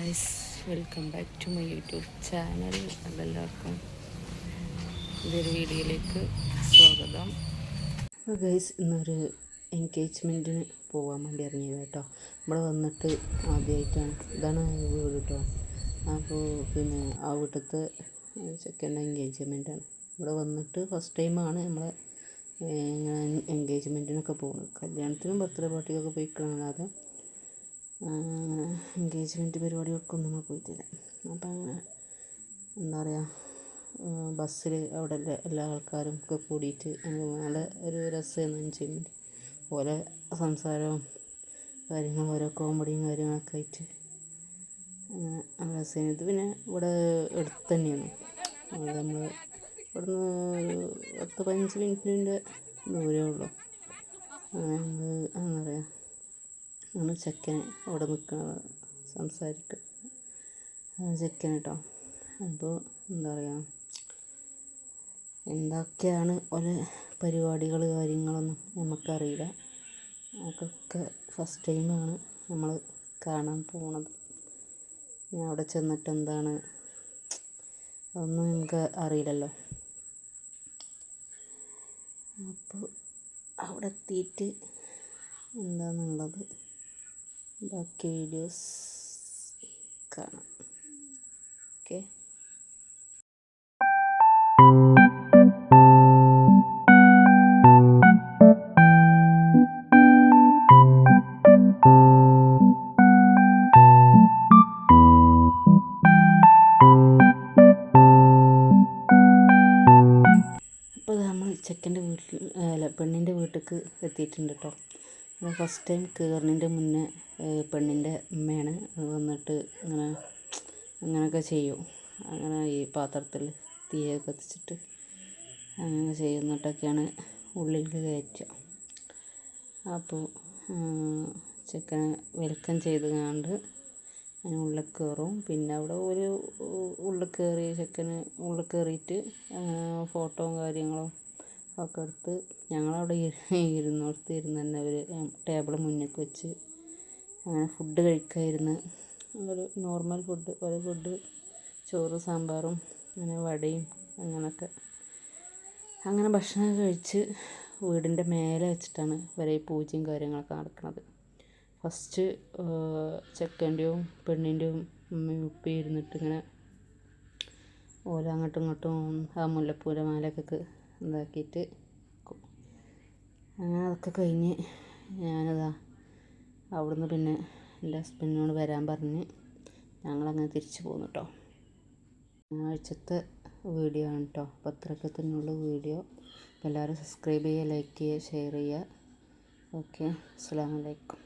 Guys, welcome back to my YouTube channel. എല്ലാവർക്കും ഇതൊരു വീഡിയോയിലേക്ക് സ്വാഗതം. ഗൈസ്, ഇന്നൊരു എൻഗേജ്മെൻറ്റിന് പോകാൻ വേണ്ടി ഇറങ്ങിയത് കേട്ടോ. ഇവിടെ വന്നിട്ട് ആദ്യമായിട്ടാണ്, ഇതാണ് വീട് കേട്ടോ. അപ്പോൾ പിന്നെ ആ വീട്ടിലത്തെ ചെക്കൻ്റെ എൻഗേജ്മെൻറ്റാണ്. ഇവിടെ വന്നിട്ട് ഫസ്റ്റ് ടൈമാണ് നമ്മളെ എൻഗേജ്മെൻറ്റിനൊക്കെ പോകുന്നത്. കല്യാണത്തിനും ബർത്ത്ഡേ പാർട്ടിക്കൊക്കെ പോയിക്കണല്ലാതെ എൻഗേജ്മെൻറ്റ് പരിപാടികൾക്കൊന്നും നമ്മൾ പോയിട്ടില്ല. അപ്പം അങ്ങനെ എന്താ പറയുക, ബസ്സിൽ അവിടെ എല്ലാ ആൾക്കാരും ഒക്കെ കൂടിയിട്ട് നല്ല ഒരു രസമായിരുന്നു എൻജോയ്മെൻറ്റ്. ഓരോ സംസാരവും കാര്യങ്ങളും ഓരോ കോമഡിയും കാര്യങ്ങളൊക്കെ ആയിട്ട് അങ്ങനെ നല്ല രസമായിരുന്നു. ഇത് പിന്നെ ഇവിടെ അടുത്ത് തന്നെയാണ്. അത് നമ്മൾ ഇവിടുന്ന് ഒരു 10-15 മിനിറ്റിൻ്റെ ദൂരമേ ഉള്ളൂ. അങ്ങനെ നമ്മൾ എന്താ പറയുക, നമ്മൾ ചെക്കൻ അവിടെ നിൽക്കുന്നത് സംസാരിക്കുക, ചെക്കൻ കേട്ടോ. അപ്പോൾ എന്താ പറയുക, എന്തൊക്കെയാണ് ഓരോ പരിപാടികൾ കാര്യങ്ങളൊന്നും നമുക്കറിയില്ല. അതൊക്കെ ഫസ്റ്റ് ടൈമാണ് നമ്മൾ കാണാൻ പോണത്. ഞാൻ അവിടെ ചെന്നിട്ട് എന്താണ് അതൊന്നും നമുക്ക് അറിയില്ലല്ലോ. അപ്പോൾ അവിടെ എത്തിയിട്ട് എന്താണെന്നുള്ളത് ബാക്കി വീഡിയോസ് കാണാം. ഓക്കെ. അപ്പോൾ നമ്മൾ ചെക്കൻ്റെ വീട്ടിൽ പെണ്ണിൻ്റെ വീട്ടിലേക്ക് എത്തിയിട്ടുണ്ട് കേട്ടോ. ഫസ്റ്റ് ടൈം കയറുന്നതിൻ്റെ മുന്നേ പെണ്ണിൻ്റെ അമ്മയാണ് വന്നിട്ട് അങ്ങനെയൊക്കെ ചെയ്യും. അങ്ങനെ ഈ പാത്രത്തിൽ തീയൊക്കെ കത്തിച്ചിട്ട് അങ്ങനെ ചെയ്യുന്നിട്ടൊക്കെയാണ് ഉള്ളിലേക്ക് കയറ്റുക. അപ്പോൾ ചെക്കനെ വെൽക്കം ചെയ്ത് കണ്ട് അങ്ങനെ ഉള്ളിൽ കയറും. പിന്നെ അവിടെ ഒരു ഉള്ളിൽ കയറി ചെക്കന് ഉള്ളിൽ കയറിയിട്ട് ഫോട്ടോയും കാര്യങ്ങളും ഒക്കെ എടുത്ത് ഞങ്ങളവിടെ ഇരുന്നിടത്ത് ഇരുന്ന് തന്നെ ഒരു ടേബിൾ മുന്നിലേക്ക് വെച്ച് അങ്ങനെ ഫുഡ് കഴിക്കാതിരുന്ന് ഒരു നോർമൽ ഫുഡ്, ഒരു ഫുഡ് ചോറ് സാമ്പാറും അങ്ങനെ വടയും അങ്ങനെയൊക്കെ അങ്ങനെ ഭക്ഷണമൊക്കെ കഴിച്ച് വീടിൻ്റെ മേലെ വെച്ചിട്ടാണ് ഇവരെ ഈ പൂജയും കാര്യങ്ങളൊക്കെ നടക്കുന്നത്. ഫസ്റ്റ് ചെക്കൻ്റെയും പെണ്ണിൻ്റെയും ഉമ്മയും ഉപ്പയും ഇരുന്നിട്ട് ഇങ്ങനെ ഓല അങ്ങോട്ടും ഇങ്ങോട്ടും ആ മുല്ലപ്പൂവിൻ്റെ മാലയൊക്കെ ഇതാക്കിയിട്ട് അങ്ങനെ അതൊക്കെ കഴിഞ്ഞ് ഞാനതാ അവിടുന്ന് പിന്നെ എൻ്റെ ഹസ്ബൻഡിനോട് വരാൻ പറഞ്ഞ് ഞങ്ങളങ്ങനെ തിരിച്ചു പോന്നു കേട്ടോ. ആഴ്ചത്തെ വീഡിയോ ആണ് കേട്ടോ. അപ്പോൾ അത്രയൊക്കെ തന്നെയുള്ള വീഡിയോ. എല്ലാവരും സബ്സ്ക്രൈബ് ചെയ്യുക, ലൈക്ക് ചെയ്യുക, ഷെയർ ചെയ്യുക. ഓക്കെ, അസ്സലാമു അലൈക്കും.